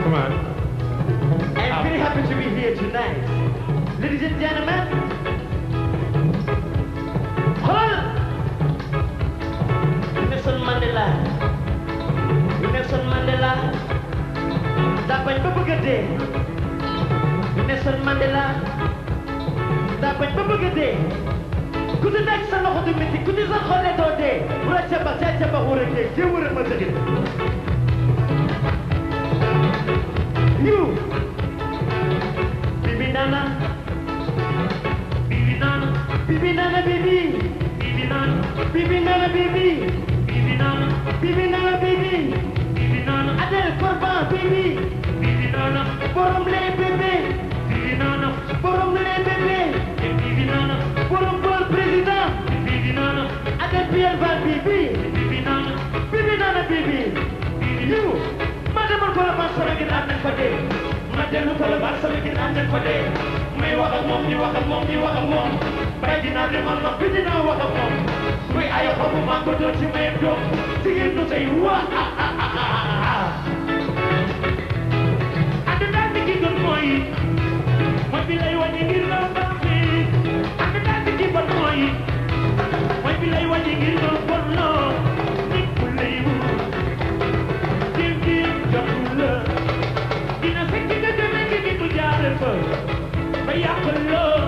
Come on. I'm very happy to be here tonight. Ladies and gentlemen, hold! Nelson Mandela. Nelson Mandela. daa bañ ba bëgg a dee. Nelson Mandela. daa bañ ba bëgg a dee. ku ci nekk sa loxo du métti ku ci sa xoolee doo dee. wala ca ba wala kee kee wala ma dëgg. You. Bibi Nana. Bibi Nana. Bibi Nana Bibi. Bibi Nana. Bibi Nana Bibi. Bibi Nana. Bibi Nana Bibi. Bibi Nana. Adel Korban Bibi. Bibi Nana. Borom lay bébé. Bibi Nana. Borom lay bébé. Bibi Nana. Borom bol président. Bibi Nana. Adel Pierre Val Bibi. Bibi Nana. Bibi Nana Bibi. You. Ma demal ko la ban sama gën ànd ak fa dee. Ma dellu ko la ban sama gën ànd ak fa dee. May wax ak moom di wax ak moom di wax ak moom. Bay dinaa demal ma bi dinaa wax ak moom. Muy ay xobu mango doon ci mayem doom. Jigéen du say waa. Ànd daal di ki gën mooy. Mooy bi lay wàññi ngir nga baax mi. Ànd daal di ki bon mooy. Mooy bi lay wàññi ngir nga bon loo. Nit ku lay wut. Dina fekk nga demee ngi nit mu jaaree fa ba yàq loo